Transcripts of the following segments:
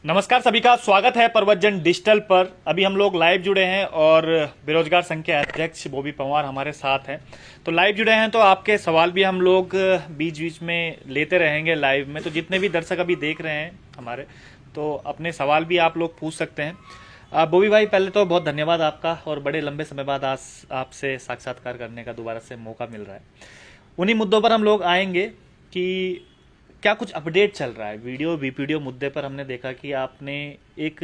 नमस्कार सभी का स्वागत है प्रवचन डिजिटल पर। अभी हम लोग लाइव जुड़े हैं और बेरोजगार संघ के अध्यक्ष बॉबी पंवार हमारे साथ हैं। तो लाइव जुड़े हैं तो आपके सवाल भी हम लोग बीच बीच में लेते रहेंगे लाइव में। तो जितने भी दर्शक अभी देख रहे हैं हमारे, तो अपने सवाल भी आप लोग पूछ सकते हैं। बॉबी भाई, पहले तो बहुत धन्यवाद आपका, और बड़े लंबे समय बाद आज आपसे साक्षात्कार करने का दोबारा से मौका मिल रहा है। उन्हीं मुद्दों पर हम लोग आएंगे कि क्या कुछ अपडेट चल रहा है। वीडियो मुद्दे पर हमने देखा कि आपने एक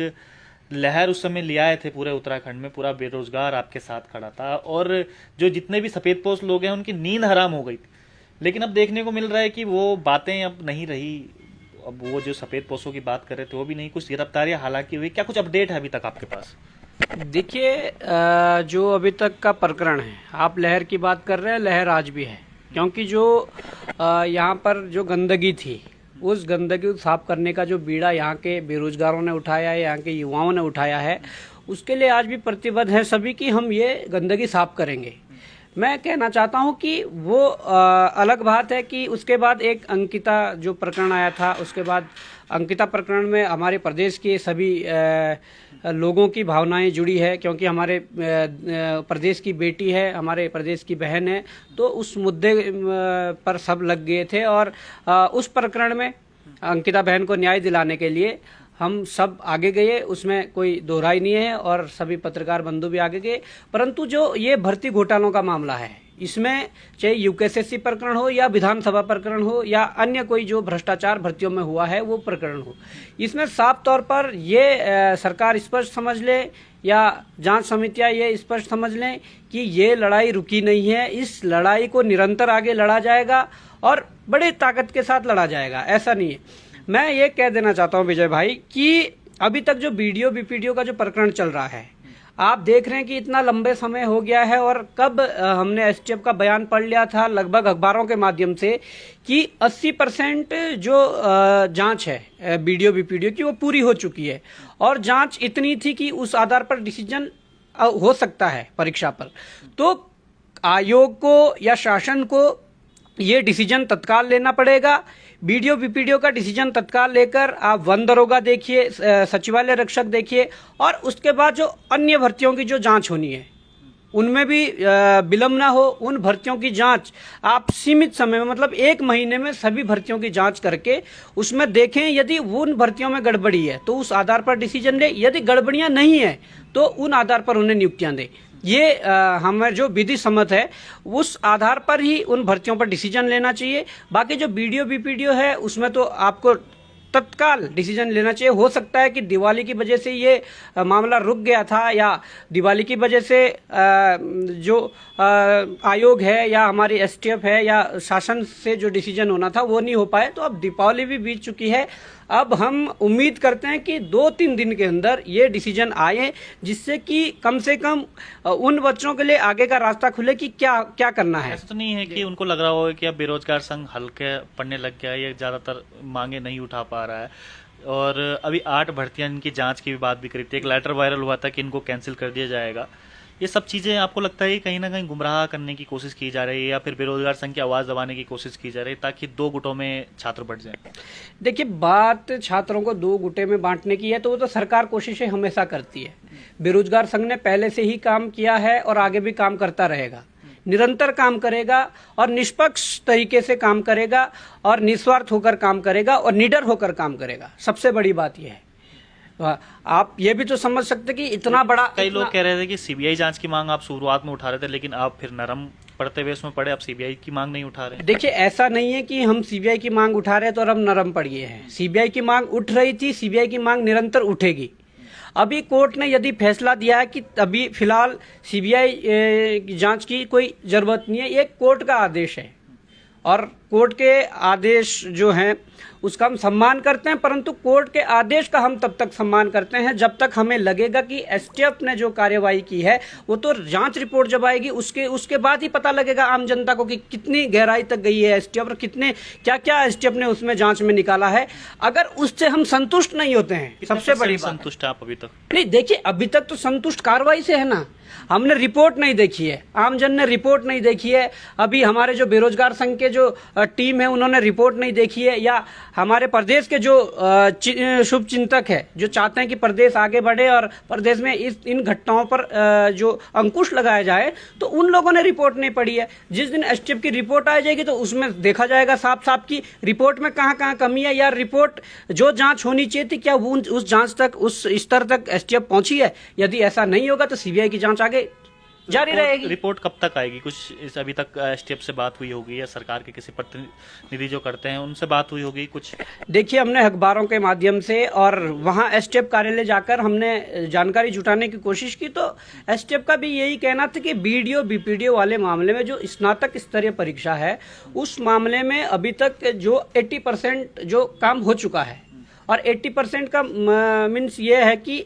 लहर उस समय ले आए थे पूरे उत्तराखंड में, पूरा बेरोजगार आपके साथ खड़ा था और जो जितने भी सफेद पोस्ट लोग हैं उनकी नींद हराम हो गई थी। लेकिन अब देखने को मिल रहा है कि वो बातें अब नहीं रही। अब वो जो सफेद पोस्टों की बात कर रहे थे वो भी नहीं, कुछ गिरफ्तारियां हालांकि हुई। क्या कुछ अपडेट है अभी तक आपके पास? देखिए, जो अभी तक का प्रकरण है, आप लहर की बात कर रहे हैं, लहर आज भी है। क्योंकि जो यहाँ पर जो गंदगी थी, उस गंदगी को साफ करने का जो बीड़ा यहाँ के बेरोजगारों ने उठाया है, यहाँ के युवाओं ने उठाया है, उसके लिए आज भी प्रतिबद्ध हैं सभी कि हम ये गंदगी साफ करेंगे। मैं कहना चाहता हूँ कि वो अलग बात है कि उसके बाद एक अंकिता जो प्रकरण आया था, उसके बाद अंकिता प्रकरण में हमारे प्रदेश के सभी लोगों की भावनाएं जुड़ी है, क्योंकि हमारे प्रदेश की बेटी है, हमारे प्रदेश की बहन है, तो उस मुद्दे पर सब लग गए थे। और उस प्रकरण में अंकिता बहन को न्याय दिलाने के लिए हम सब आगे गए, उसमें कोई दोहराई नहीं है, और सभी पत्रकार बंधु भी आगे गए। परंतु जो ये भर्ती घोटालों का मामला है, इसमें चाहे यूकेएसएससी प्रकरण हो या विधानसभा प्रकरण हो या अन्य कोई जो भ्रष्टाचार भर्तियों में हुआ है वो प्रकरण हो, इसमें साफ तौर पर ये सरकार स्पष्ट समझ ले या जांच समितियां ये स्पष्ट समझ लें कि ये लड़ाई रुकी नहीं है। इस लड़ाई को निरंतर आगे लड़ा जाएगा और बड़ी ताकत के साथ लड़ा जाएगा। ऐसा नहीं है। मैं ये कह देना चाहता हूँ विजय भाई कि अभी तक जो बीपीडीओ का जो प्रकरण चल रहा है, आप देख रहे हैं कि इतना लंबे समय हो गया है, और कब हमने एसटीएफ का बयान पढ़ लिया था लगभग अखबारों के माध्यम से कि 80% जो जांच है बीपीडीओ की वो पूरी हो चुकी है, और जांच इतनी थी कि उस आधार पर डिसीजन हो सकता है परीक्षा पर। तो आयोग को या शासन को ये डिसीजन तत्काल लेना पड़ेगा। बीपीडीओ का डिसीजन तत्काल लेकर आप वन दरोगा देखिए, सचिवालय रक्षक देखिए, और उसके बाद जो अन्य भर्तियों की जो जांच होनी है उनमें भी विलंब ना हो। उन भर्तियों की जांच आप सीमित समय में, मतलब 1 महीने में सभी भर्तियों की जांच करके उसमें देखें। यदि उन भर्तियों में गड़बड़ी है तो उस आधार पर डिसीजन ले, यदि गड़बड़ियां नहीं है तो उन आधार पर उन्हें नियुक्तियां दे। ये हमें जो विधि सम्मत है उस आधार पर ही उन भर्तियों पर डिसीजन लेना चाहिए। बाकी जो बीपीडीओ है उसमें तो आपको तत्काल डिसीजन लेना चाहिए। हो सकता है कि दिवाली की वजह से ये मामला रुक गया था, या दिवाली की वजह से जो आयोग है या हमारी एसटीएफ है या शासन से जो डिसीजन होना था वो नहीं हो पाए। तो अब दीपावली भी बीत चुकी है। अब हम उम्मीद करते हैं कि 2-3 दिन के अंदर ये डिसीजन आए, जिससे कि कम से कम उन बच्चों के लिए आगे का रास्ता खुले कि क्या क्या करना है। ऐसा तो नहीं है कि उनको लग रहा हो कि अब बेरोजगार संघ हल्के पड़ने लग गया है, ये ज्यादातर मांगे नहीं उठा पा रहा है। और अभी 8 भर्तियां इनकी जांच की भी बात भी करी थी, एक लेटर वायरल हुआ था कि इनको कैंसिल कर दिया जाएगा। ये सब चीजें आपको लगता है कि कहीं ना कहीं गुमराह करने की कोशिश की जा रही है, या फिर बेरोजगार संघ की आवाज दबाने की कोशिश की जा रही है ताकि 2 गुटों में छात्र बढ़ जाए? देखिए, बात छात्रों को 2 गुटे में बांटने की है तो वो तो सरकार कोशिशें हमेशा करती है। बेरोजगार संघ ने पहले से ही काम किया है और आगे भी काम करता रहेगा, निरंतर काम करेगा और निष्पक्ष तरीके से काम करेगा और निस्वार्थ होकर काम करेगा और निडर होकर काम करेगा। सबसे बड़ी बात यह है। आप ये भी तो समझ सकते कि इतना बड़ा, कई लोग कह रहे थे कि सीबीआई जांच की मांग आप शुरुआत में उठा रहे थे, लेकिन आप फिर नरम पड़ते हुए इसमें पड़े, अब सीबीआई की मांग नहीं उठा रहे। देखिए, ऐसा नहीं है कि हम सीबीआई की मांग उठा रहे हैं तो हम नरम पड़ गए हैं। सीबीआई की मांग उठ रही थी, सीबीआई की मांग निरंतर उठेगी। अभी कोर्ट ने यदि फैसला दिया है कि अभी फिलहाल सीबीआई जांच की कोई जरूरत नहीं है, ये कोर्ट का आदेश है, और कोर्ट के आदेश जो हैं उसका हम सम्मान करते हैं। परंतु कोर्ट के आदेश का हम तब तक सम्मान करते हैं जब तक हमें लगेगा कि एसटीएफ ने जो कार्यवाही की है वो तो जांच रिपोर्ट जब आएगी उसके बाद ही पता लगेगा आम जनता को कि कितनी गहराई तक गई है एसटीएफ और कितने क्या एसटीएफ ने उसमें जांच में निकाला है। अगर उससे हम संतुष्ट नहीं होते हैं, सबसे बड़ी बात, संतुष्ट आप अभी तक नहीं, देखिए अभी तक तो संतुष्ट कार्रवाई से है ना। हमने रिपोर्ट नहीं देखी है, आमजन ने रिपोर्ट नहीं देखी है। अभी हमारे जो बेरोजगार संघ के जो टीम है उन्होंने रिपोर्ट नहीं देखी है, या हमारे प्रदेश के जो शुभ चिंतक है जो चाहते हैं कि प्रदेश आगे बढ़े और प्रदेश में इन घटनाओं पर जो अंकुश लगाया जाए, तो उन लोगों ने रिपोर्ट नहीं पढ़ी है। जिस दिन एसटीएफ की रिपोर्ट आ जाएगी तो उसमें देखा जाएगा साफ साफ कि रिपोर्ट में कहाँ कहाँ कमी है, या रिपोर्ट जो जांच होनी चाहिए थी क्या वो उस जांच तक, उस स्तर तक एसटीएफ पहुंची है। यदि ऐसा नहीं होगा तो सीबीआई की जांच आगे जारी रहेगी। रिपोर्ट कब तक आएगी? कुछ इस अभी तक एसटीएफ से बात हुई होगी या सरकार के किसी प्रतिनिधि जो करते हैं उनसे बात हुई होगी कुछ? देखिए, हमने अखबारों के माध्यम से और वहां एसटीएफ कार्यालय जाकर हमने जानकारी जुटाने की कोशिश की, तो एसटीएफ का भी यही कहना था कि बीडीओ बीपीडीओ वाले मामले में जो स्नातक स्तरीय परीक्षा है उस मामले में अभी तक जो 80% जो काम हो चुका है, और 80% का मीन्स ये है कि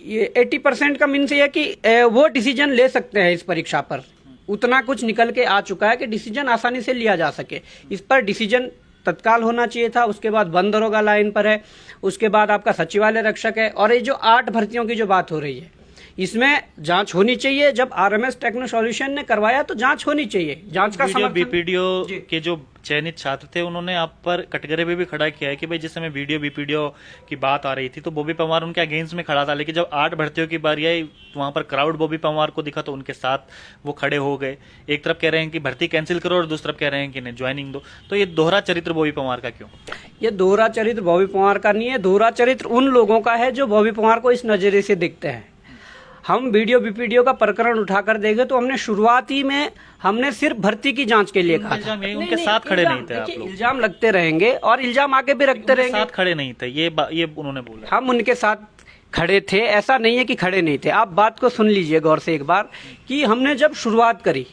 80% का मीन्स ये है कि वो डिसीजन ले सकते हैं इस परीक्षा पर, उतना कुछ निकल के आ चुका है कि डिसीजन आसानी से लिया जा सके। इस पर डिसीजन तत्काल होना चाहिए था, उसके बाद वन दरोगा लाइन पर है, उसके बाद आपका सचिवालय रक्षक है, और ये जो 8 भर्तियों की जो बात हो रही है इसमें जांच होनी चाहिए। जब आरएमएस टेक्नो सॉल्यूशन ने करवाया तो जांच होनी चाहिए। जांच का समर्थन बीपीडीओ के जो चयनित छात्र थे उन्होंने आप पर कटघरे में भी खड़ा किया है कि भाई जिस समय वीडियो बीपीडीओ की बात आ रही थी तो बॉबी पवार उनके अगेंस्ट में खड़ा था, लेकिन जब 8 भर्तियों की बारी आई वहां पर क्राउड बॉबी पवार को दिखा तो उनके साथ वो खड़े हो गए। एक तरफ कह रहे हैं कि भर्ती कैंसिल करो और दूसरी तरफ कह रहे हैं कि नहीं ज्वाइनिंग दो। तो ये दोहरा चरित्र बॉबी पवार का क्यों? ये दोहरा चरित्र बॉबी पवार का नहीं है, दोहरा चरित्र उन लोगों का है जो बॉबी पवार को इस नजरिए से देखते हैं। हम वीडियो बीपीडीओ का प्रकरण उठाकर देखें तो हमने शुरुआती में हमने सिर्फ भर्ती की जांच के लिए कहा था। उनके साथ खड़े नहीं थे आप लोग। इल्जाम लगते रहेंगे और इल्जाम आगे भी रखते रहेंगे। साथ खड़े नहीं थे, ये उन्होंने बोला। हम उनके साथ खड़े थे, ऐसा नहीं है कि खड़े नहीं थे। आप बात को सुन लीजिए गौर से एक बार कि हमने जब शुरुआत करी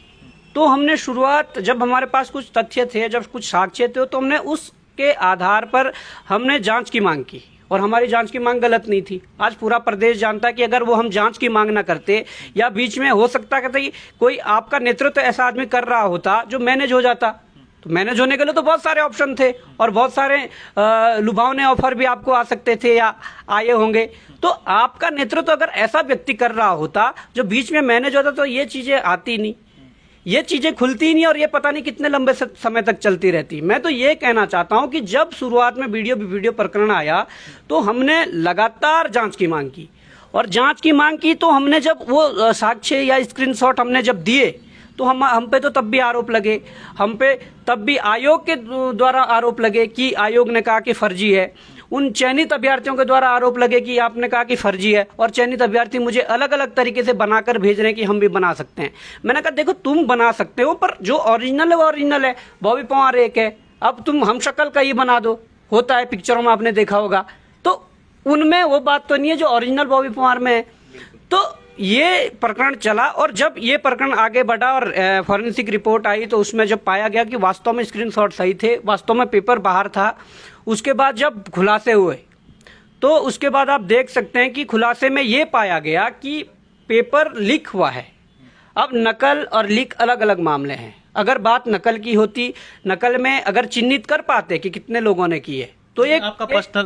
तो हमने शुरुआत जब हमारे पास कुछ तथ्य थे, जब कुछ साक्ष्य थे, तो हमने उसके आधार पर हमने जांच की मांग की, और हमारी जांच की मांग गलत नहीं थी। आज पूरा प्रदेश जानता है कि अगर वो हम जांच की मांग ना करते या बीच में हो सकता कि कोई आपका नेतृत्व ऐसा आदमी कर रहा होता जो मैनेज हो जाता, तो मैनेज होने के लिए तो बहुत सारे ऑप्शन थे और बहुत सारे लुभावने ऑफर भी आपको आ सकते थे या आए होंगे। तो आपका नेतृत्व अगर ऐसा व्यक्ति कर रहा होता जो बीच में मैनेज होता तो ये चीजें आती नहीं, ये चीजें खुलती नहीं, और ये पता नहीं कितने लंबे समय तक चलती रहती। मैं तो ये कहना चाहता हूं कि जब शुरुआत में वीडियो प्रकरण आया तो हमने लगातार जांच की मांग की, और जांच की मांग की तो हमने जब वो साक्ष्य या स्क्रीनशॉट हमने जब दिए तो हम पे तो तब भी आरोप लगे, हम पे तब भी आयोग के द्वारा आरोप लगे कि आयोग ने कहा कि फर्जी है। उन चयनित अभ्यर्थियों के द्वारा आरोप लगे कि आपने कहा कि फर्जी है, और चयनित अभ्यर्थी मुझे अलग अलग तरीके से बनाकर भेज रहे हैं कि हम भी बना सकते हैं। मैंने कहा देखो तुम बना सकते हो, पर जो ओरिजिनल है वो ओरिजिनल है। बॉबी पवार एक है, अब तुम हम शक्ल का ही बना दो, होता है पिक्चरों में आपने देखा होगा, तो उनमें वो बात तो नहीं है जो ओरिजिनल बॉबी पवार में है। तो ये प्रकरण चला, और जब ये प्रकरण आगे बढ़ा और फॉरेंसिक रिपोर्ट आई तो उसमें जब पाया गया कि वास्तव में स्क्रीनशॉट सही थे, वास्तव में पेपर बाहर था, उसके बाद जब खुलासे हुए तो उसके बाद आप देख सकते हैं कि खुलासे में ये पाया गया कि पेपर लीक हुआ है। अब नकल और लीक अलग अलग मामले हैं। अगर बात नकल की होती, नकल में अगर चिन्हित कर पाते कि कितने लोगों ने की है, तो ये आपका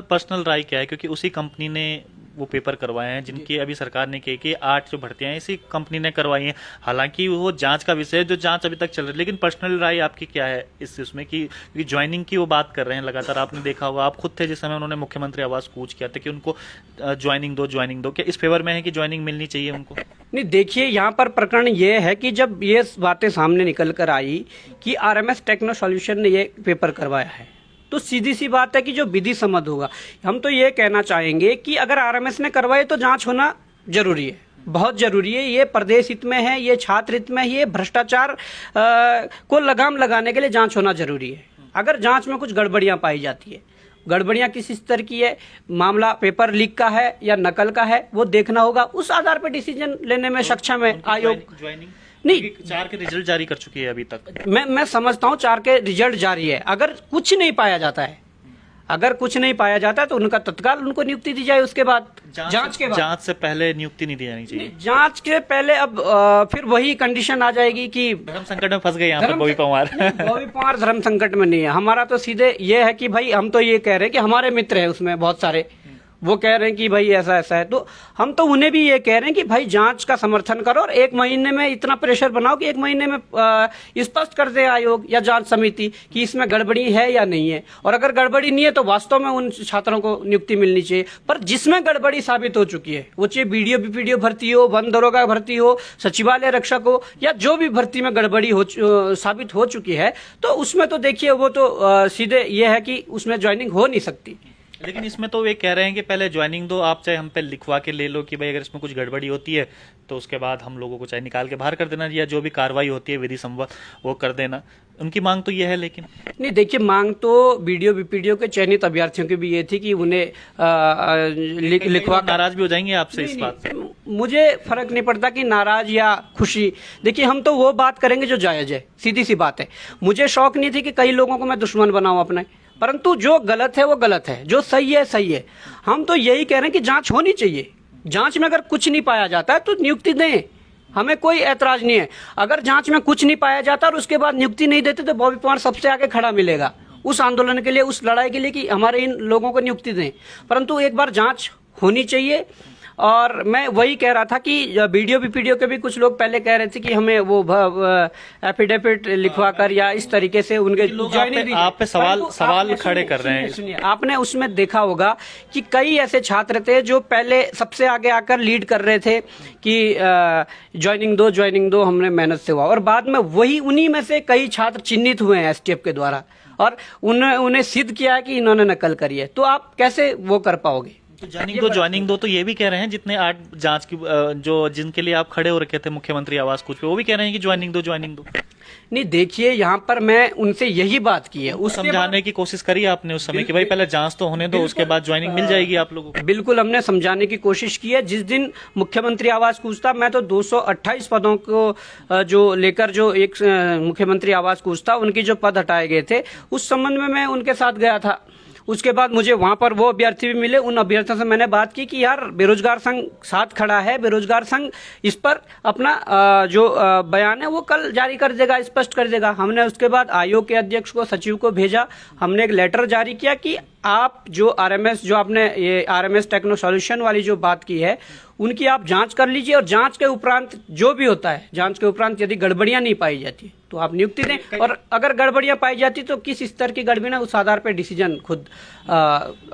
पर्सनल राय क्या है? क्योंकि उसी कंपनी ने वो पेपर करवाए हैं जिनकी अभी सरकार ने कही कि 8 जो भर्तियां इसी कंपनी ने करवाई हैं। हालांकि वो जांच का विषय है, जो जांच अभी तक चल रही है, लेकिन पर्सनल राय आपकी क्या है इसमें कि ज्वाइनिंग की वो बात कर रहे हैं लगातार। आपने देखा होगा, आप खुद थे जिस समय उन्होंने मुख्यमंत्री आवास कूच किया था कि उनको ज्वाइनिंग दो। क्या इस फेवर में है कि ज्वाइनिंग मिलनी चाहिए उनको? नहीं, देखिए यहाँ पर प्रकरण ये है कि जब ये बातें सामने निकल कर आई कि आरएमएस टेक्नो सॉल्यूशन ने ये पेपर करवाया है, तो सीधी सी बात है कि जो विधि सम्मत होगा। हम तो ये कहना चाहेंगे कि अगर आरएमएस ने करवाए तो जांच होना जरूरी है, बहुत जरूरी है। ये प्रदेश हित में है, ये छात्र हित में, ये भ्रष्टाचार को लगाम लगाने के लिए जांच होना जरूरी है। अगर जांच में कुछ गड़बड़ियां पाई जाती है, गड़बड़ियां किस स्तर की है, मामला पेपर लीक का है या नकल का है, वो देखना होगा। उस आधार पर डिसीजन लेने में सक्षम है आयोग। नहीं, 4 के रिजल्ट जारी कर चुकी है अभी तक। मैं समझता हूँ 4 के रिजल्ट जारी है। अगर कुछ नहीं पाया जाता है, अगर कुछ नहीं पाया जाता है तो उनका तत्काल उनको नियुक्ति दी जाए। उसके बाद जांच के बाद, जांच से पहले नियुक्ति नहीं दी जानी चाहिए। जांच के पहले अब फिर वही कंडीशन आ जाएगी कि धर्म संकट में फंस गए यहाँ पर बॉबी पवार। बॉबी पवार धर्म संकट में नहीं है। हमारा तो सीधे ये है कि भाई हम तो ये कह रहे हैं कि हमारे मित्र हैं उसमें बहुत सारे, वो कह रहे हैं कि भाई ऐसा ऐसा है, तो हम तो उन्हें भी ये कह रहे हैं कि भाई जांच का समर्थन करो और 1 महीने में इतना प्रेशर बनाओ कि 1 महीने में स्पष्ट कर दे आयोग या जांच समिति कि इसमें गड़बड़ी है या नहीं है, और अगर गड़बड़ी नहीं है तो वास्तव में उन छात्रों को नियुक्ति मिलनी चाहिए। पर जिसमें गड़बड़ी साबित हो चुकी है, वो चाहे बीडीओ बीपीडीओ भर्ती हो, वन दरोगा भर्ती हो, सचिवालय रक्षक हो, या जो भी भर्ती में गड़बड़ी साबित हो चुकी है, तो उसमें तो देखिए वो तो सीधे ये है कि उसमें ज्वाइनिंग हो नहीं सकती। लेकिन इसमें तो वे कह रहे हैं कि पहले ज्वाइनिंग दो, आप चाहे हम पे लिखवा के ले लो कि भाई अगर इसमें कुछ गड़बड़ी होती है तो उसके बाद हम लोगों को चाहे निकाल के बाहर कर देना, या जो भी कार्रवाई होती है विधि संवत वो कर देना। उनकी मांग तो ये है। लेकिन नहीं, देखिए, मांग तो बीडीओ बीपीडीओ के चयनित अभ्यर्थियों की भी ये थी कि उन्हें लिखवा। नाराज भी हो जाएंगे आपसे इस बात से? मुझे फर्क नहीं पड़ता कि नाराज या खुशी। देखिए, हम तो वो बात करेंगे जो जायज है, सीधी सी बात है। मुझे शौक नहीं थी कि कई लोगों को मैं दुश्मन बनाऊं अपने, परंतु जो गलत है वो गलत है, जो सही है सही है। हम तो यही कह रहे हैं कि जांच होनी चाहिए। जांच में अगर कुछ नहीं पाया जाता है तो नियुक्ति दें, हमें कोई ऐतराज नहीं है। अगर जांच में कुछ नहीं पाया जाता और उसके बाद नियुक्ति नहीं देते तो बॉबी पवार सबसे आगे खड़ा मिलेगा उस आंदोलन के लिए, उस लड़ाई के लिए कि हमारे इन लोगों को नियुक्ति दें। परंतु एक बार जांच होनी चाहिए। और मैं वही कह रहा था कि बीडीओ बीपीडीओ के भी कुछ लोग पहले कह रहे थे कि हमें वो एफिडेविट लिखवा कर या इस तरीके से उनके ज्वाइनिंग। आप पे सवाल खड़े कर रहे हैं। सुनिए, आपने उसमें देखा होगा कि कई ऐसे छात्र थे जो पहले सबसे आगे आकर लीड कर रहे थे कि ज्वाइनिंग दो, हमने मेहनत से हुआ, और बाद में वही उन्हीं में से कई छात्र चिन्हित हुए हैं एसटीएफ के द्वारा, और उन्हें सिद्ध किया है कि इन्होंने नकल करी है। तो आप कैसे वो कर पाओगे? तो ज्वाइनिंग दो तो ये भी कह रहे हैं जितने 8 जांच की जो जिनके लिए आप खड़े हो रखे थे मुख्यमंत्री आवास कूच पे, वो भी कह रहे हैं कि ज्वाइनिंग दो। नहीं, देखिए, यहाँ पर मैं उनसे यही बात की है, उस समझाने की कोशिश करी आपने उस समय कि भाई पहले जांच तो होने दो, उसके बाद ज्वाइनिंग मिल जाएगी आप लोगों को। बिल्कुल, हमने समझाने की कोशिश की है। जिस दिन मुख्यमंत्री आवास कूच था, मैं तो 228 पदों को जो लेकर जो एक मुख्यमंत्री आवास कूच था, उनकी जो पद हटाए गए थे, उस संबंध में मैं उनके साथ गया था। उसके बाद मुझे वहां पर वो अभ्यर्थी भी मिले। उन अभ्यर्थियों से मैंने बात की कि यार, बेरोजगार संघ साथ खड़ा है, बेरोजगार संघ इस पर अपना जो बयान है वो कल जारी कर देगा, स्पष्ट कर देगा। हमने उसके बाद आयोग के अध्यक्ष को, सचिव को भेजा। हमने एक लेटर जारी किया कि आप जो आरएमएस, जो आपने ये आरएमएस टेक्नो सॉल्यूशन वाली जो बात की है, उनकी आप जांच कर लीजिए, और जांच के उपरांत जो भी होता है, जांच के उपरांत यदि गड़बड़ियां नहीं पाई जाती तो आप नियुक्ति दें, और अगर गड़बड़ियां पाई जाती तो किस स्तर की गड़बड़ी, उस आधार पर डिसीजन खुद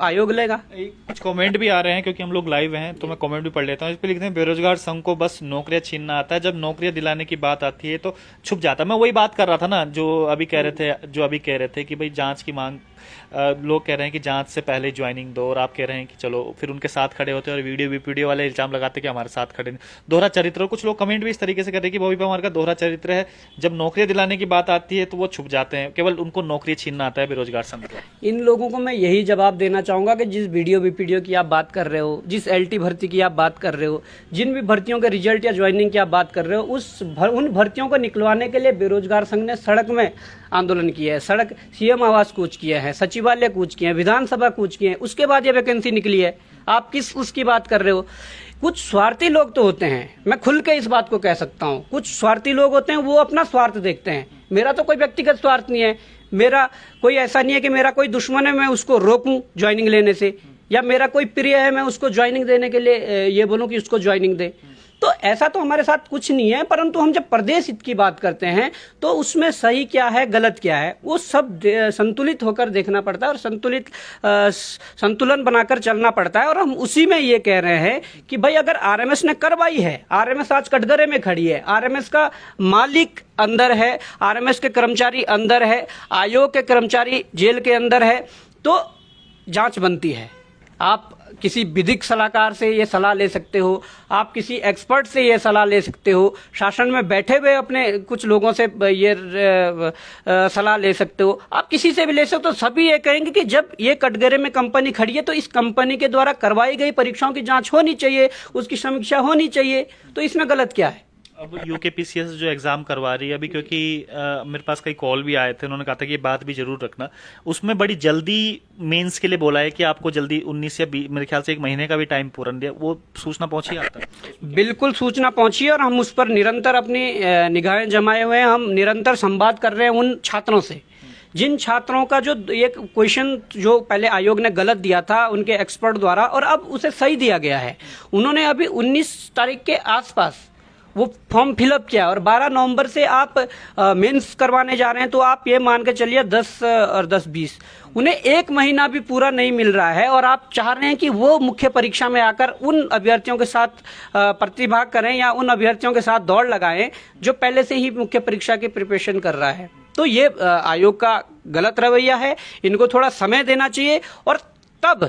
आयोग लेगा। कुछ कमेंट भी आ रहे हैं क्योंकि हम लोग लाइव हैं, तो मैं कमेंट भी पढ़ लेता हूँ। इस पे लिखते हैं, बेरोजगार संघ को बस नौकरियां छीनना आता है, जब नौकरियां दिलाने की बात आती है तो छुप जाता है। मैं वही बात कर रहा था ना, जो अभी कह रहे थे कि भाई जांच की मांग, लोग कह रहे हैं कि जांच से पहले ज्वाइनिंग दो, और आप कह रहे हैं कि चलो, फिर उनके साथ खड़े होते हैं और वीडियो वाले इल्जाम लगाते कि हमारे साथ खड़े नहीं। दोहरा चरित्र। कुछ लोग कमेंट भी इस तरीके से कर रहे हैं कि बॉबी पवार का दोहरा चरित्र है, जब नौकरियां दिलाने की बात आती है तो वो छुप जाते हैं, केवल उनको नौकरी छीनना आता है बेरोजगार संघ को। इन लोगों को मैं यही जवाब देना चाहूंगा कि जिस वीडियो बीपीडीओ की आप बात कर रहे हो, जिस एलटी भर्ती की आप बात कर रहे हो, जिन भी भर्तियों के रिजल्ट या ज्वाइनिंग की आप बात कर रहे हो, उन भर्तियों को निकलवाने के लिए बेरोजगार संघ ने सड़क में आंदोलन किया है, सड़क सीएम आवास कूच किया है, सचिवालय कूच किए हैं, विधानसभा कूच किए हैं, उसके बाद ये वैकेंसी निकली है। आप किस उसकी बात कर रहे हो? कुछ स्वार्थी लोग तो होते हैं, मैं खुल के इस बात को कह सकता हूं, कुछ स्वार्थी लोग होते हैं, वो अपना स्वार्थ देखते हैं। मेरा तो कोई व्यक्तिगत स्वार्थ नहीं है, मेरा कोई ऐसा नहीं है कि मेरा कोई दुश्मन है मैं उसको रोकूं ज्वाइनिंग लेने से, या मेरा कोई प्रिय है मैं उसको ज्वाइनिंग देने के लिए ये बोलूं कि उसको ज्वाइनिंग दे। तो ऐसा तो हमारे साथ कुछ नहीं है। परंतु हम जब प्रदेश हित की बात करते हैं तो उसमें सही क्या है, गलत क्या है, वो सब संतुलित होकर देखना पड़ता है, और संतुलन बनाकर चलना पड़ता है। और हम उसी में ये कह रहे हैं कि भाई, अगर आरएमएस ने करवाई है, आरएमएस आज कटघरे में खड़ी है, आरएमएस का मालिक अंदर है, आरएमएस के कर्मचारी अंदर है, आयोग के कर्मचारी जेल के अंदर है, तो जांच बनती है। आप किसी विधिक सलाहकार से ये सलाह ले सकते हो, आप किसी एक्सपर्ट से ये सलाह ले सकते हो, शासन में बैठे हुए अपने कुछ लोगों से ये सलाह ले सकते हो, आप किसी से भी ले सकते हो। तो सभी ये कहेंगे कि जब ये कटघरे में कंपनी खड़ी है तो इस कंपनी के द्वारा करवाई गई परीक्षाओं की जांच होनी चाहिए, उसकी समीक्षा होनी चाहिए। तो इसमें गलत क्या है? अब यूकेपीसीएस जो एग्जाम करवा रही है अभी, क्योंकि मेरे पास कई कॉल भी आए थे, उन्होंने कहा था कि ये बात भी जरूर रखना, उसमें बड़ी जल्दी मेंस के लिए बोला है कि आपको जल्दी 19 या 20, मेरे ख्याल से 1 महीने का भी टाइम पूरा दिया। वो सूचना पहुंची आप तक? बिल्कुल सूचना पहुंची है, और हम उस पर निरंतर अपनी निगाहें जमाए हुए हैं। हम निरंतर संवाद कर रहे हैं उन छात्रों से जिन छात्रों का जो एक क्वेश्चन जो पहले आयोग ने गलत दिया था उनके एक्सपर्ट द्वारा और अब उसे सही दिया गया है, उन्होंने अभी 19 तारीख के आसपास वो फॉर्म फिलअप किया और 12 नवंबर से आप मेंस करवाने जा रहे हैं। तो आप ये मान के चलिए 10 और 10-20 उन्हें 1 महीना भी पूरा नहीं मिल रहा है और आप चाह रहे हैं कि वो मुख्य परीक्षा में आकर उन अभ्यर्थियों के साथ प्रतिभाग करें या उन अभ्यर्थियों के साथ दौड़ लगाएं जो पहले से ही मुख्य परीक्षा की प्रिपरेशन कर रहा है। तो ये आयोग का गलत रवैया है, इनको थोड़ा समय देना चाहिए। और तब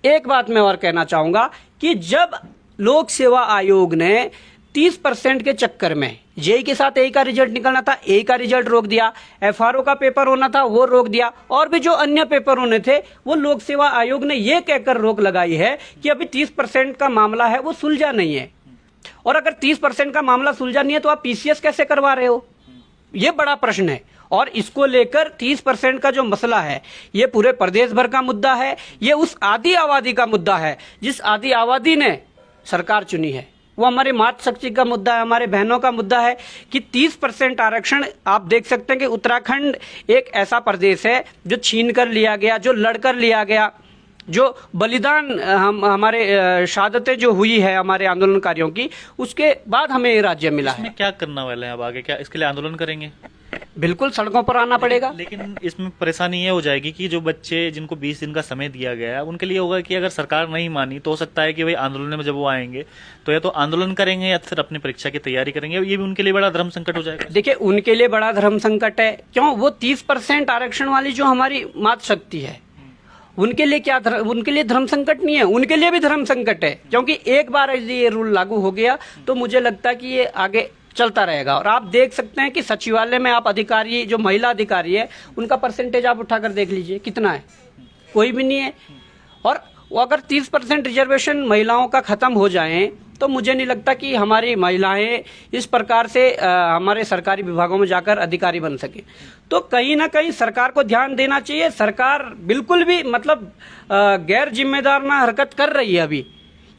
एक बात मैं और कहना चाहूंगा कि जब लोक सेवा आयोग ने 30% के चक्कर में जेई के साथ ए का रिजल्ट निकलना था, ए का रिजल्ट रोक दिया, एफआरओ का पेपर होना था वो रोक दिया, और भी जो अन्य पेपर होने थे वो लोक सेवा आयोग ने ये कहकर रोक लगाई है कि अभी 30% का मामला है वो सुलझा नहीं है। और अगर 30% का मामला सुलझा नहीं है तो आप पीसीएस कैसे करवा रहे हो, ये बड़ा प्रश्न है। और इसको लेकर 30% का जो मसला है ये पूरे प्रदेश भर का मुद्दा है, ये उस आदि आबादी का मुद्दा है जिस आदि आबादी ने सरकार चुनी है। वो हमारे मातृशक्ति का मुद्दा है, हमारे बहनों का मुद्दा है कि 30% आरक्षण। आप देख सकते हैं कि उत्तराखंड एक ऐसा प्रदेश है जो छीन कर लिया गया, जो लड़कर लिया गया, जो बलिदान हमारे शहादतें जो हुई है हमारे आंदोलनकारियों की, उसके बाद हमें ये राज्य मिला है। इसमें क्या करना वाले हैं अब आगे, क्या इसके लिए आंदोलन करेंगे? बिल्कुल सड़कों पर आना पड़ेगा। लेकिन इसमें परेशानी ये हो जाएगी कि जो बच्चे जिनको 20 दिन का समय दिया गया है उनके लिए होगा कि अगर सरकार नहीं मानी तो हो सकता है कि भाई आंदोलन में जब वो आएंगे तो या तो आंदोलन करेंगे या फिर अपनी परीक्षा की तैयारी करेंगे। ये भी उनके लिए बड़ा धर्म संकट हो जाएगा। देखिए, उनके लिए बड़ा धर्म संकट है। क्यों? वो 30% आरक्षण वाली जो हमारी मातृशक्ति है उनके लिए क्या उनके लिए धर्म संकट नहीं है, उनके लिए भी धर्म संकट है। क्योंकि एक बार ये रूल लागू हो गया तो मुझे लगता है कि ये आगे चलता रहेगा। और आप देख सकते हैं कि सचिवालय में आप अधिकारी, जो महिला अधिकारी है, उनका परसेंटेज आप उठाकर देख लीजिए कितना है, कोई भी नहीं है। और वो अगर 30% रिजर्वेशन महिलाओं का खत्म हो जाए तो मुझे नहीं लगता कि हमारी महिलाएं इस प्रकार से हमारे सरकारी विभागों में जाकर अधिकारी बन सके। तो कहीं ना कहीं सरकार को ध्यान देना चाहिए। सरकार बिल्कुल भी मतलब गैर जिम्मेदार ना हरकत कर रही है। अभी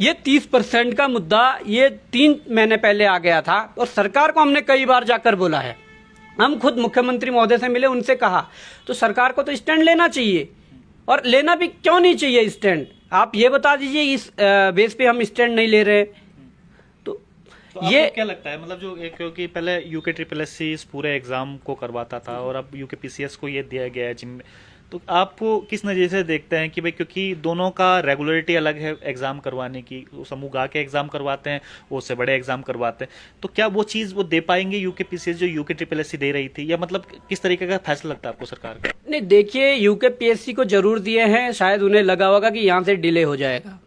ये 30% का मुद्दा ये 3 महीने पहले आ गया था और सरकार को हमने कई बार जाकर बोला है। हम खुद मुख्यमंत्री महोदय से मिले, उनसे कहा, तो सरकार को तो स्टैंड लेना चाहिए। और लेना भी क्यों नहीं चाहिए स्टैंड, आप ये बता दीजिए। इस बेस पे हम स्टैंड नहीं ले रहे। तो ये क्या लगता है, मतलब जो क्योंकि पहले यूके SSS इस पूरे एग्जाम को करवाता था और अब यूके PCS को ये दिया गया है जिम्मे, तो आपको किस नज़रिए से देखते हैं कि भाई क्योंकि दोनों का रेगुलरिटी अलग है एग्जाम करवाने की, वो समूह गा के एग्जाम करवाते हैं, वो उससे बड़े एग्जाम करवाते हैं, तो क्या वो चीज़ वो दे पाएंगे यूके PCS जो यूके SSS दे रही थी, या मतलब किस तरीके का फैसला लगता है आपको सरकार का? नहीं, देखिए, यूके PSC को जरूर दिए हैं, शायद उन्हें लगा होगा कि यहाँ से डिले हो जाएगा।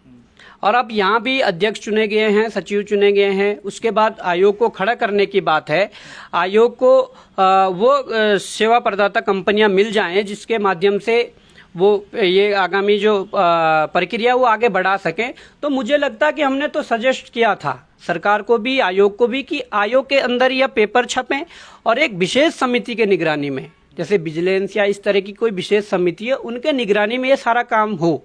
और अब यहाँ भी अध्यक्ष चुने गए हैं, सचिव चुने गए हैं, उसके बाद आयोग को खड़ा करने की बात है। आयोग को वो सेवा प्रदाता कंपनियां मिल जाएं जिसके माध्यम से वो ये आगामी जो प्रक्रिया वो आगे बढ़ा सकें। तो मुझे लगता है कि हमने तो सजेस्ट किया था सरकार को भी, आयोग को भी, कि आयोग के अंदर यह पेपर छपें और एक विशेष समिति के निगरानी में, जैसे विजिलेंस या इस तरह की कोई विशेष समिति है, उनके निगरानी में ये सारा काम हो।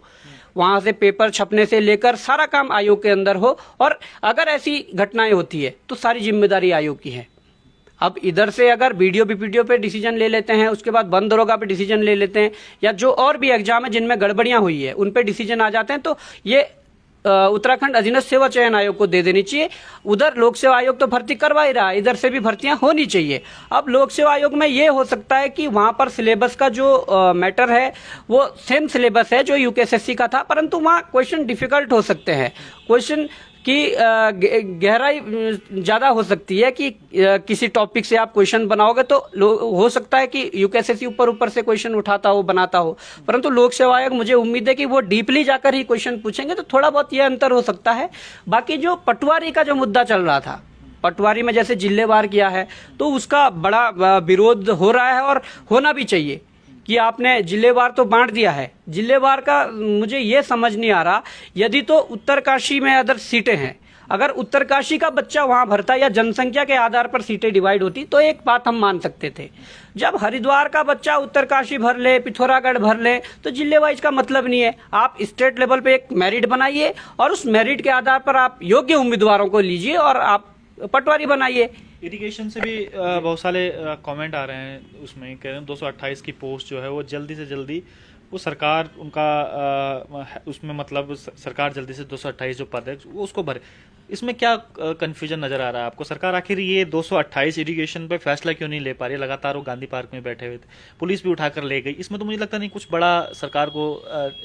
वहां से पेपर छपने से लेकर सारा काम आयोग के अंदर हो। और अगर ऐसी घटनाएं होती है तो सारी जिम्मेदारी आयोग की है। अब इधर से अगर BDO पे डिसीजन ले लेते हैं, उसके बाद वन दरोगा पे डिसीजन ले लेते हैं, या जो और भी एग्जाम है जिनमें गड़बड़ियां हुई है उन पे डिसीजन आ जाते हैं, तो ये उत्तराखंड अधीनस्थ सेवा चयन आयोग को दे देनी चाहिए। उधर लोक सेवा आयोग तो भर्ती करवा ही रहा है, इधर से भी भर्तियां होनी चाहिए। अब लोक सेवा आयोग में ये हो सकता है कि वहां पर सिलेबस का जो मैटर है वो सेम सिलेबस है जो यूके SSC का था, परंतु वहां क्वेश्चन डिफिकल्ट हो सकते हैं, क्वेश्चन की गहराई ज्यादा हो सकती है कि किसी टॉपिक से आप क्वेश्चन बनाओगे तो हो सकता है कि यूके SSC ऊपर से क्वेश्चन उठाता हो, बनाता हो, परंतु लोक सेवा आयोग मुझे उम्मीद है कि वो डीपली जाकर ही क्वेश्चन पूछेंगे, तो थोड़ा बहुत ये अंतर हो सकता है। बाकी जो पटवारी का जो मुद्दा चल रहा था, पटवारी में जैसे जिलेवार किया है तो उसका बड़ा विरोध हो रहा है और होना भी चाहिए कि आपने जिलेवार तो बांट दिया है। जिलेवार का मुझे ये समझ नहीं आ रहा, यदि तो उत्तरकाशी में अदर सीटें हैं, अगर उत्तरकाशी का बच्चा वहां भरता या जनसंख्या के आधार पर सीटें डिवाइड होती तो एक बात हम मान सकते थे। जब हरिद्वार का बच्चा उत्तरकाशी भर ले, पिथौरागढ़ भर ले, तो जिले वाइज का मतलब नहीं है। आप स्टेट लेवल पे एक मेरिट बनाइए और उस मेरिट के आधार पर आप योग्य उम्मीदवारों को लीजिए और आप पटवारी बनाइए। इरिगेशन से भी बहुत सारे कमेंट आ रहे हैं, उसमें कह रहे हैं 228 की पोस्ट जो है वो जल्दी से जल्दी वो सरकार उनका उसमें मतलब सरकार जल्दी से 228 जो पद है वो उसको भरे। इसमें क्या कंफ्यूजन नजर आ रहा है आपको? सरकार आखिर ये 228 इरिगेशन पे फैसला क्यों नहीं ले पा रही? लगातार वो गांधी पार्क में बैठे हुए थे, पुलिस भी उठाकर ले गई। इसमें तो मुझे लगता नहीं कुछ बड़ा सरकार को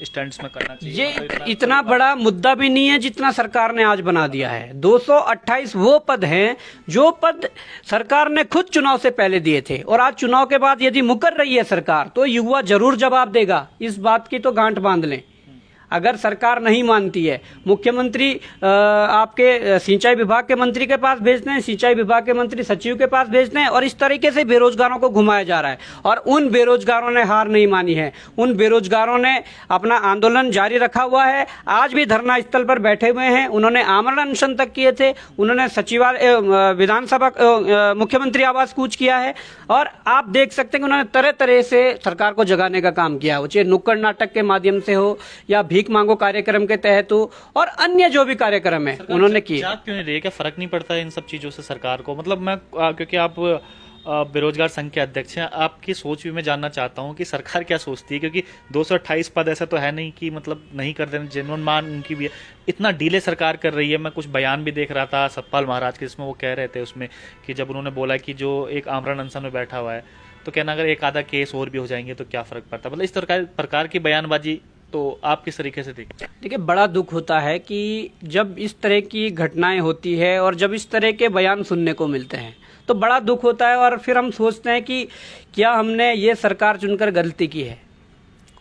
स्टैंड्स में करना चाहिए। ये मतलब इतना बड़ा मुद्दा भी नहीं है जितना सरकार ने आज बना दिया है। 228 वो पद हैं जो पद सरकार ने खुद चुनाव से पहले दिए थे, और आज चुनाव के बाद यदि मुकर रही है सरकार तो युवा जरूर जवाब देगा। इस बात की तो गांठ बांध लें। अगर सरकार नहीं मानती है, मुख्यमंत्री आपके सिंचाई विभाग के मंत्री के पास भेजते हैं, सिंचाई विभाग के मंत्री सचिव के पास भेजते हैं, और इस तरीके से बेरोजगारों को घुमाया जा रहा है। और उन बेरोजगारों ने हार नहीं मानी है, उन बेरोजगारों ने अपना आंदोलन जारी रखा हुआ है। आज भी धरना स्थल पर बैठे हुए हैं, उन्होंने आमरण अनशन तक किए थे, उन्होंने सचिवालय विधानसभा मुख्यमंत्री आवास कूच किया है, और आप देख सकते हैं कि उन्होंने तरह तरह से सरकार को जगाने का काम किया, चाहे नुक्कड़ नाटक के माध्यम से हो या भीख मांगो कार्यक्रम के तहत हो, और अन्य जो भी कार्यक्रम है उन्होंने किए। क्यों नहीं रही है? क्या फर्क नहीं पड़ता है इन सब चीजों से सरकार को? मतलब मैं क्योंकि आप बेरोजगार संघ के अध्यक्ष हैं, आपकी सोच भी मैं जानना चाहता हूं कि सरकार क्या सोचती है, क्योंकि 228 पद ऐसा तो है नहीं कि मतलब नहीं कर देना, जेन्युइन मान उनकी भी है। इतना डीले सरकार कर रही है। मैं कुछ बयान भी देख रहा था सतपाल महाराज के, जिसमें वो कह रहे थे उसमें कि जब उन्होंने बोला कि जो एक आमरण अनशन में बैठा हुआ है तो कहना अगर एक आधा केस और भी हो जाएंगे तो क्या फर्क पड़ता? मतलब इस प्रकार की बयानबाजी तो आप किस तरीके से देखते हैं? देखिए, बड़ा दुख होता है कि जब इस तरह की घटनाएं होती है और जब इस तरह के बयान सुनने को मिलते हैं तो बड़ा दुख होता है, और फिर हम सोचते हैं कि क्या हमने ये सरकार चुनकर गलती की है।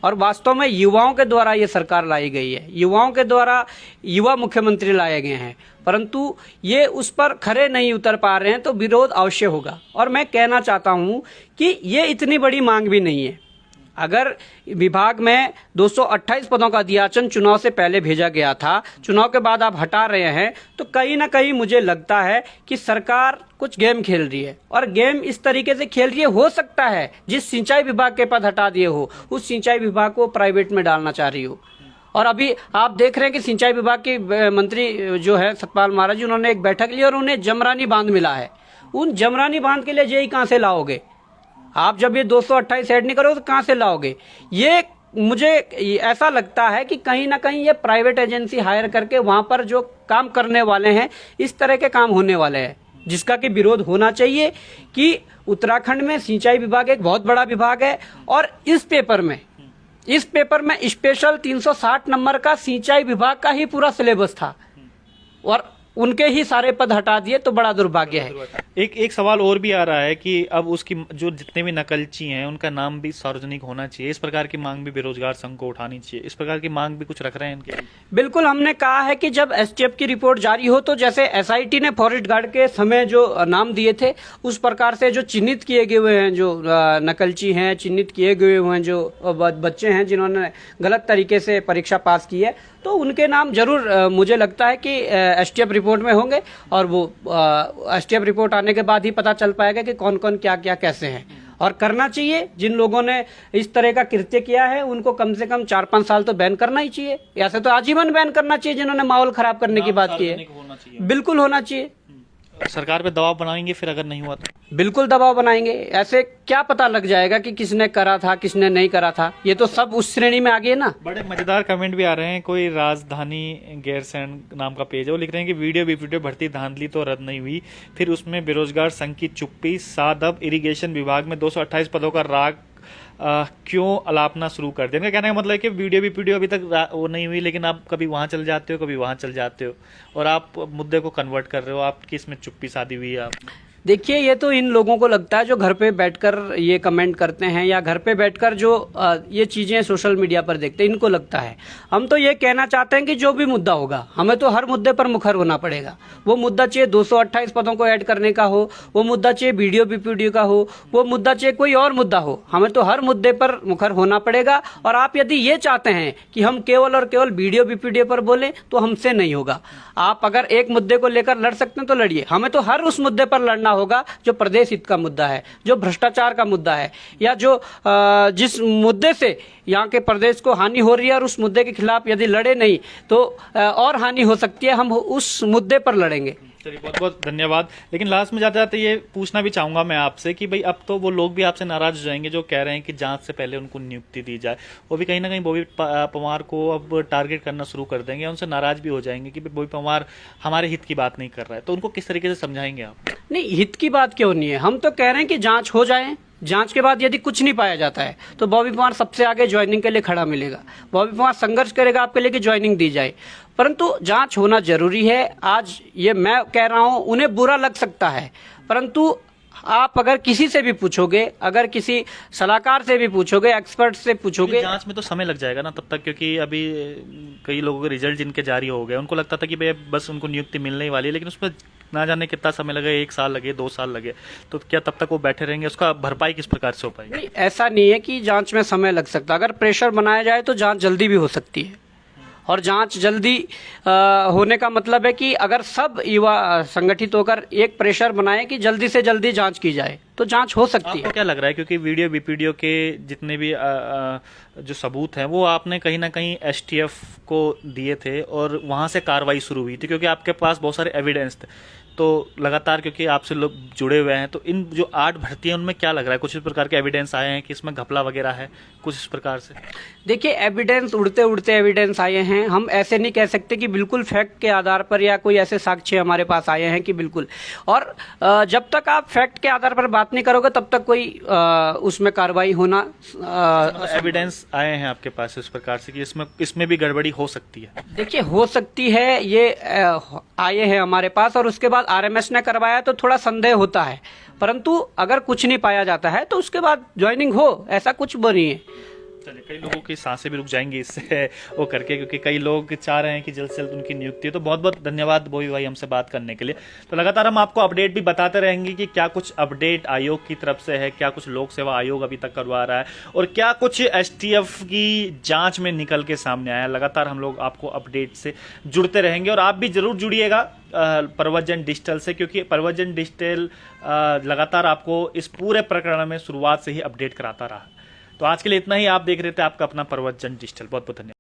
और वास्तव में युवाओं के द्वारा ये सरकार लाई गई है, युवाओं के द्वारा युवा मुख्यमंत्री लाए गए हैं, परंतु ये उस पर खरे नहीं उतर पा रहे हैं, तो विरोध अवश्य होगा। और मैं कहना चाहता हूं कि ये इतनी बड़ी मांग भी नहीं है। अगर विभाग में 228 पदों का अधियाचन चुनाव से पहले भेजा गया था, चुनाव के बाद आप हटा रहे हैं, तो कहीं ना कहीं मुझे लगता है कि सरकार कुछ गेम खेल रही है, और गेम इस तरीके से खेल रही है, हो सकता है जिस सिंचाई विभाग के पद हटा दिए हो उस सिंचाई विभाग को प्राइवेट में डालना चाह रही हो। और अभी आप देख रहे हैं कि सिंचाई विभाग के मंत्री जो है सतपाल महाराज जी, उन्होंने एक बैठक ली और उन्हें जमरानी बांध मिला है। उन जमरानी बांध के लिए जेई कहां से लाओगे? आप जब ये 228 ऐड नहीं करोगे तो कहां से लाओगे? ये मुझे ऐसा लगता है कि कहीं ना कहीं ये प्राइवेट एजेंसी हायर करके वहां पर जो काम करने वाले हैं इस तरह के काम होने वाले हैं, जिसका कि विरोध होना चाहिए। कि उत्तराखंड में सिंचाई विभाग एक बहुत बड़ा विभाग है, और इस पेपर में स्पेशल 360 नंबर का सिंचाई विभाग का ही पूरा सिलेबस था, और उनके ही सारे पद हटा दिए, तो बड़ा दुर्भाग्य है। एक सवाल और भी आ रहा है कि अब उसकी जो जितने भी नकलची हैं उनका नाम भी सार्वजनिक होना चाहिए। इस प्रकार की मांग भी बेरोजगार संघ को उठानी चाहिए। इस प्रकार की मांग भी कुछ रख रहे हैं इनके? बिल्कुल, हमने कहा है कि जब एसटीएफ की रिपोर्ट जारी हो तो जैसे एसआईटी ने फॉरेस्ट गार्ड के समय जो नाम दिए थे उस प्रकार से जो चिन्हित किए गए हुए हैं, जो नकलची हैं, चिन्हित किए गए हुए हैं, जो बच्चे हैं जिन्होंने गलत तरीके से परीक्षा पास की है, तो उनके नाम जरूर मुझे लगता है कि एसटीएफ रिपोर्ट में होंगे, और वो एसटीएफ रिपोर्ट आने के बाद ही पता चल पाएगा कि कौन कौन क्या क्या कैसे हैं। और करना चाहिए, जिन लोगों ने इस तरह का कृत्य किया है उनको कम से कम 4-5 साल तो बैन करना ही चाहिए, ऐसे तो आजीवन बैन करना चाहिए। जिन्होंने माहौल खराब करने की बात की है, बिल्कुल होना चाहिए। सरकार पे दबाव बनाएंगे फिर अगर नहीं हुआ तो? बिल्कुल दबाव बनाएंगे। ऐसे क्या पता लग जाएगा कि किसने करा था किसने नहीं करा था? ये तो सब उस श्रेणी में आ गए ना। बड़े मजेदार कमेंट भी आ रहे हैं। कोई राजधानी गैरसैंण नाम का पेज है, वो लिख रहे हैं कि वीडियो भर्ती धांधली तो रद्द नहीं हुई, फिर उसमें बेरोजगार संघ की चुप्पी, सादब इरिगेशन विभाग में 228 पदों का राग क्यों अलापना शुरू कर दिया? इनका कहने का मतलब है कि वीडियो अभी तक वो नहीं हुई, लेकिन आप कभी वहां चल जाते हो, कभी वहां चल जाते हो, और आप मुद्दे को कन्वर्ट कर रहे हो। आपकी इसमें चुप्पी साधी हुई है आप? देखिए, ये तो इन लोगों को लगता है जो घर पे बैठकर ये कमेंट करते हैं या घर पे बैठकर जो ये चीजें सोशल मीडिया पर देखते हैं, इनको लगता है। हम तो ये कहना चाहते हैं कि जो भी मुद्दा होगा हमें तो हर मुद्दे पर मुखर होना पड़ेगा। वो मुद्दा चाहे 228 पदों को ऐड करने का हो, वो मुद्दा चाहे वीडियो बीपीडीओ का हो, वो मुद्दा चाहे कोई और मुद्दा हो, हमें तो हर मुद्दे पर मुखर होना पड़ेगा। और आप यदि ये चाहते हैं कि हम केवल और केवल वीडियो बीपीडीओ पर बोलें तो हमसे नहीं होगा। आप अगर एक मुद्दे को लेकर लड़ सकते हैं तो लड़िए, हमें तो हर उस मुद्दे पर लड़ना होगा जो प्रदेश हित का मुद्दा है, जो भ्रष्टाचार का मुद्दा है, या जो जिस मुद्दे से यहाँ के प्रदेश को हानि हो रही है, और उस मुद्दे के खिलाफ यदि लड़े नहीं तो और हानि हो सकती है। हम उस मुद्दे पर लड़ेंगे। चलिए, बहुत बहुत धन्यवाद। लेकिन लास्ट में जाते जाते ये पूछना भी चाहूंगा मैं आपसे कि भाई अब तो वो लोग भी आपसे नाराज हो जाएंगे जो कह रहे हैं कि जांच से पहले उनको नियुक्ति दी जाए। वो भी कहीं ना कहीं बॉबी पवार को अब टारगेट करना शुरू कर देंगे, उनसे नाराज भी हो जाएंगे कि भाई बॉबी पवार हमारे हित की बात नहीं कर रहा है। तो उनको किस तरीके से समझाएंगे आप? नहीं, हित की बात क्यों नहीं है, हम तो कह रहे हैं कि जांच हो जाए, जांच के बाद यदि कुछ नहीं पाया जाता है तो बॉबी पवार सबसे आगे ज्वाइनिंग के लिए खड़ा मिलेगा। बॉबी पवार संघर्ष करेगा आपके लिए कि ज्वाइनिंग दी जाए, परंतु जांच होना जरूरी है। आज ये मैं कह रहा हूं, उन्हें बुरा लग सकता है, परंतु आप अगर किसी से भी पूछोगे, अगर किसी सलाहकार से भी पूछोगे, एक्सपर्ट से पूछोगे, जांच में तो समय लग जाएगा ना तब तक, क्योंकि अभी कई लोगों के रिजल्ट जिनके जारी हो गए, उनको लगता था कि भाई बस उनको नियुक्ति मिलने ही वाली है, लेकिन उसमें ना जाने कितना समय लगे, 1 साल लगे, 2 साल लगे, तो क्या तब तक वो बैठे रहेंगे? उसका भरपाई किस प्रकार से हो पाएगी? नहीं, ऐसा नहीं है कि जांच में समय लग सकता। अगर प्रेशर बनाया जाए तो जांच जल्दी भी हो सकती है, और जांच जल्दी होने का मतलब है कि अगर सब युवा संगठित होकर एक प्रेशर बनाए कि जल्दी से जल्दी जांच की जाए तो जांच हो सकती है। आपको क्या लग रहा है, क्योंकि वीडियो वीडियो के जितने भी जो सबूत हैं वो आपने कहीं ना कहीं एसटीएफ को दिए थे और वहां से कार्रवाई शुरू हुई थी, क्योंकि आपके पास बहुत सारे एविडेंस थे, तो लगातार क्योंकि आपसे लोग जुड़े हुए हैं, तो इन जो 8 भर्ती हैं उनमें क्या लग रहा है, कुछ इस प्रकार के एविडेंस आए हैं कि इसमें घपला वगैरह है, कुछ इस प्रकार से? देखिए, एविडेंस उड़ते उड़ते एविडेंस आए हैं, हम ऐसे नहीं कह सकते कि बिल्कुल फैक्ट के आधार पर या कोई ऐसे साक्ष्य हमारे पास आए हैं कि बिल्कुल। और जब तक आप फैक्ट के आधार पर बात नहीं करोगे तब तक कोई उसमें कार्रवाई होना एविडेंस आए हैं आपके पास इस प्रकार से कि इसमें भी गड़बड़ी हो सकती है? देखिए, हो सकती है, ये आए हैं हमारे पास, और उसके बाद आरएमएस ने करवाया तो थोड़ा संदेह होता है, परंतु अगर कुछ नहीं पाया जाता है तो उसके बाद ज्वाइनिंग हो, ऐसा कुछ वो नहीं है। चलिए, कई लोगों की सांसें भी रुक जाएंगी इससे वो करके, क्योंकि कई लोग चाह रहे हैं कि जल्द से जल्द उनकी नियुक्ति हो। तो बहुत बहुत धन्यवाद बॉबी भाई हमसे बात करने के लिए। तो लगातार हम आपको अपडेट भी बताते रहेंगे कि क्या कुछ अपडेट आयोग की तरफ से है, क्या कुछ लोक सेवा आयोग अभी तक करवा रहा है, और क्या कुछ एसटीएफ की जांच में निकल के सामने आया है। लगातार हम लोग आपको अपडेट से जुड़ते रहेंगे, और आप भी जरूर जुड़िएगा प्रवचन डिजिटल से, क्योंकि प्रवचन डिजिटल लगातार आपको इस पूरे प्रकरण में शुरुआत से ही अपडेट कराता रहा। तो आज के लिए इतना ही। आप देख रहे थे आपका अपना प्रवचन डिजिटल। बहुत बहुत धन्यवाद।